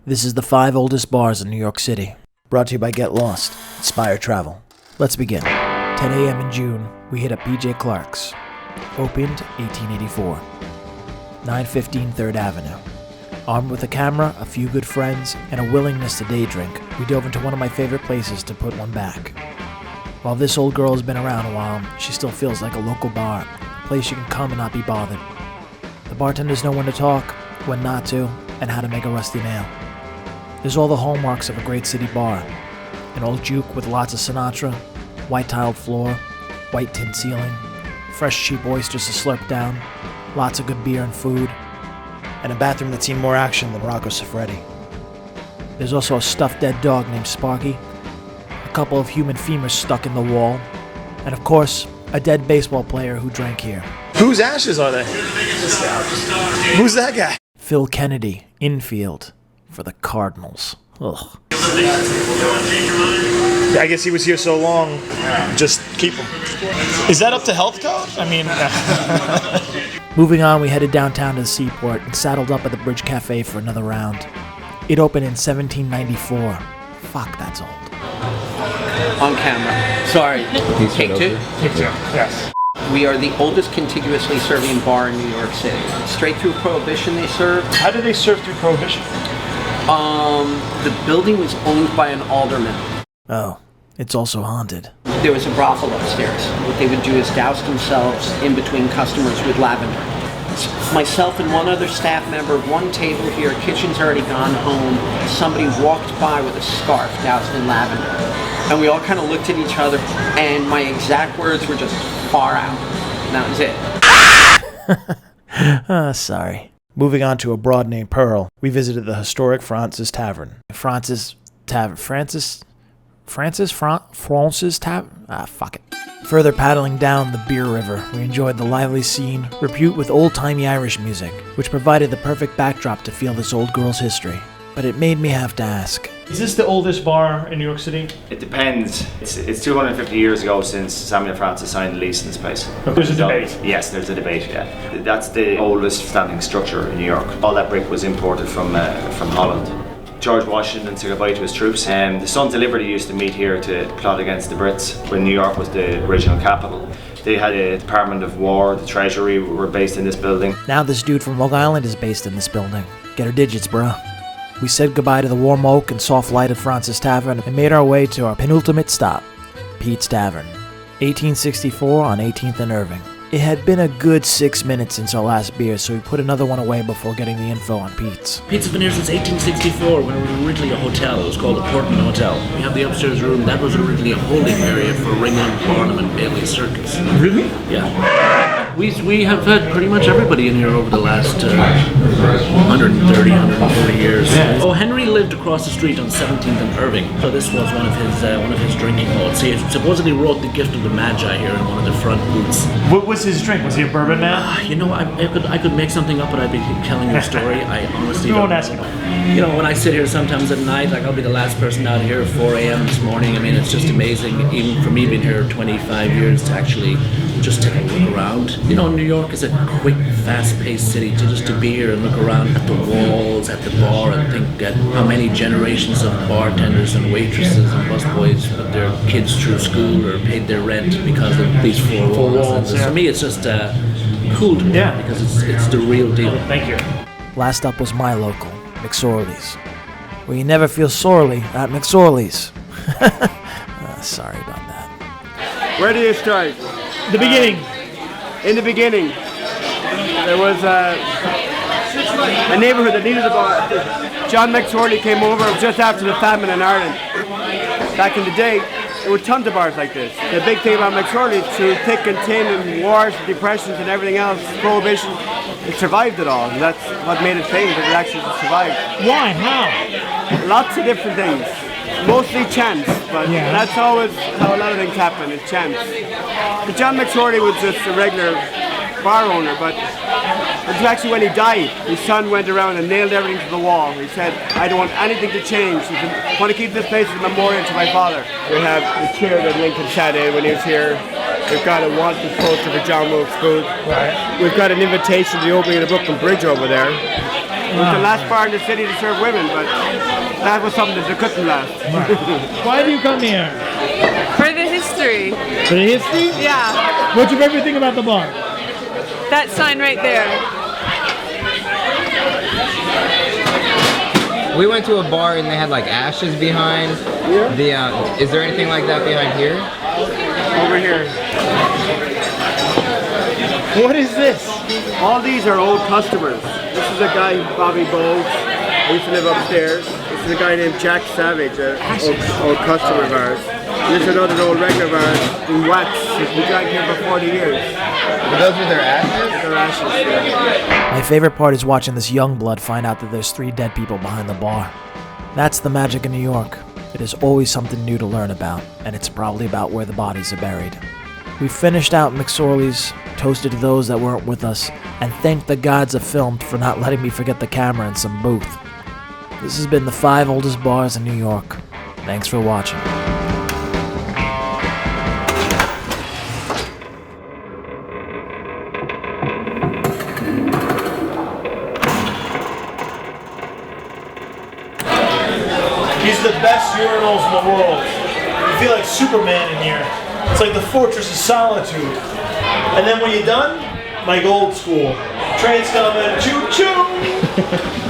This is the 5 oldest bars in New York City. Brought to you by Get Lost, Inspire Travel. Let's begin. 10 a.m. in June, we hit up PJ Clarke's. Opened 1884. 915 3rd Avenue. Armed with a camera, a few good friends, and a willingness to day drink, we dove into one of my favorite places to put one back. While this old girl has been around a while, she still feels like a local bar, a place you can come and not be bothered. The bartenders know when to talk, when not to, and how to make a rusty nail. There's all the hallmarks of a great city bar. An old juke with lots of Sinatra, white tiled floor, white tin ceiling, fresh cheap oysters to slurp down, lots of good beer and food, and a bathroom that's seen more action than Rocco Siffredi. There's also a stuffed dead dog named Sparky, a couple of human femurs stuck in the wall, and of course, a dead baseball player who drank here. Whose ashes are they? Who's that guy? Phil Kennedy, infield, for the Cardinals. Ugh. I guess he was here so long, just keep him. Is that up to health code? I mean... Moving on, we headed downtown to the Seaport and saddled up at the Bridge Cafe for another round. It opened in 1794. Fuck, that's old. On camera. Sorry. Take two? Take two, yes. We are the oldest contiguously serving bar in New York City. Straight through Prohibition they serve. How did they serve through Prohibition? The building was owned by an alderman. Oh, it's also haunted. There was a brothel upstairs. What they would do is douse themselves in between customers with lavender. Myself and one other staff member, one table here, kitchen's already gone home. Somebody walked by with a scarf doused in lavender. And we all kind of looked at each other, and my exact words were just far out. And that was it. Sorry. Moving on to a broad named Pearl, we visited the historic Fraunces Tavern. Fraunces Tavern. Fraunces Tavern? Fuck it. Further paddling down the Beer River, we enjoyed the lively scene, replete with old-timey Irish music, which provided the perfect backdrop to feel this old girl's history. But it made me have to ask. Is this the oldest bar in New York City? It depends. It's 250 years ago since Samuel Francis signed the lease in this place. There's a debate. Yes, there's a debate, yeah. That's the oldest standing structure in New York. All that brick was imported from Holland. George Washington said goodbye to his troops. The Sons of Liberty used to meet here to plot against the Brits when New York was the original capital. They had a Department of War, the Treasury were based in this building. Now this dude from Long Island is based in this building. Get her digits, bruh. We said goodbye to the warm oak and soft light of Fraunces Tavern and made our way to our penultimate stop, Pete's Tavern, 1864 on 18th and Irving. It had been a good 6 minutes since our last beer, so we put another one away before getting the info on Pete's. Pete's has been here since 1864 when it was originally a hotel. It was called the Portman Hotel. We have the upstairs room. That was originally a holding area for Ringling, Barnum, and Bailey Circus. Really? Yeah. We have had pretty much everybody in here over the last 130, 140 years. Yeah. Oh, Henry lived across the street on 17th and Irving, so this was one of his drinking halls. He supposedly wrote The Gift of the Magi here in one of the front booths. What was his drink? Was he a bourbon man? You know, I could make something up, but I'd be telling you a story. I honestly We don't won't ask him. You know, when I sit here sometimes at night, like I'll be the last person out here at 4 a.m. this morning. I mean, it's just amazing, even for me being here 25 years, to actually just take a look around. You know, New York is a quick, fast-paced city. To be here and look around at the walls, at the bar, and think at how many generations of bartenders and waitresses and busboys put their kids through school or paid their rent because of these four walls. Yeah. For me, it's just cool to me because it's the real deal. Thank you. Last up was my local, McSorley's. Where you never feel sorely at McSorley's. Sorry about that. Where do you start? The beginning. In the beginning, there was a neighborhood that needed a bar. John McSorley came over just after the famine in Ireland. Back in the day, there were tons of bars like this. The big thing about McSorley, through thick and thin and wars, and depressions and everything else, Prohibition, it survived it all. And that's what made it famous, that it actually survived. Why? How? Lots of different things. Mostly chance, but that's always how a lot of things happen, it's chance. But John McSorley was just a regular bar owner, but it was actually when he died, his son went around and nailed everything to the wall. He said, I don't want anything to change. He said, I want to keep this place as a memorial to my father. We have the chair that Lincoln sat in when he was here. We've got a wanted poster for John Wilkes Booth. Right. We've got an invitation to the opening of the Brooklyn Bridge over there. It was the last bar in the city to serve women, but that was something that they couldn't last. Why do you come here? For the history. For the history? Yeah. What's your favorite thing about the bar? That sign right there. We went to a bar and they had like ashes behind. Is there anything like that behind here? Over here. What is this? All these are old customers. This is a guy, Bobby Bowles, who used to live upstairs. This is a guy named Jack Savage, an old customer of ours. And this is another old regular of ours in Wax. He's been drinking here for 40 years. Those are their ashes? They're ashes, yeah. My favorite part is watching this young blood find out that there's 3 dead people behind the bar. That's the magic of New York. It is always something new to learn about, and it's probably about where the bodies are buried. We finished out McSorley's, toasted to those that weren't with us, and thanked the gods of film for not letting me forget the camera in some booth. This has been the 5 oldest bars in New York. Thanks for watching. These are the best urinals in the world. You feel like Superman in here. It's like the Fortress of Solitude. And then when you're done, like old school. Train's coming, choo-choo!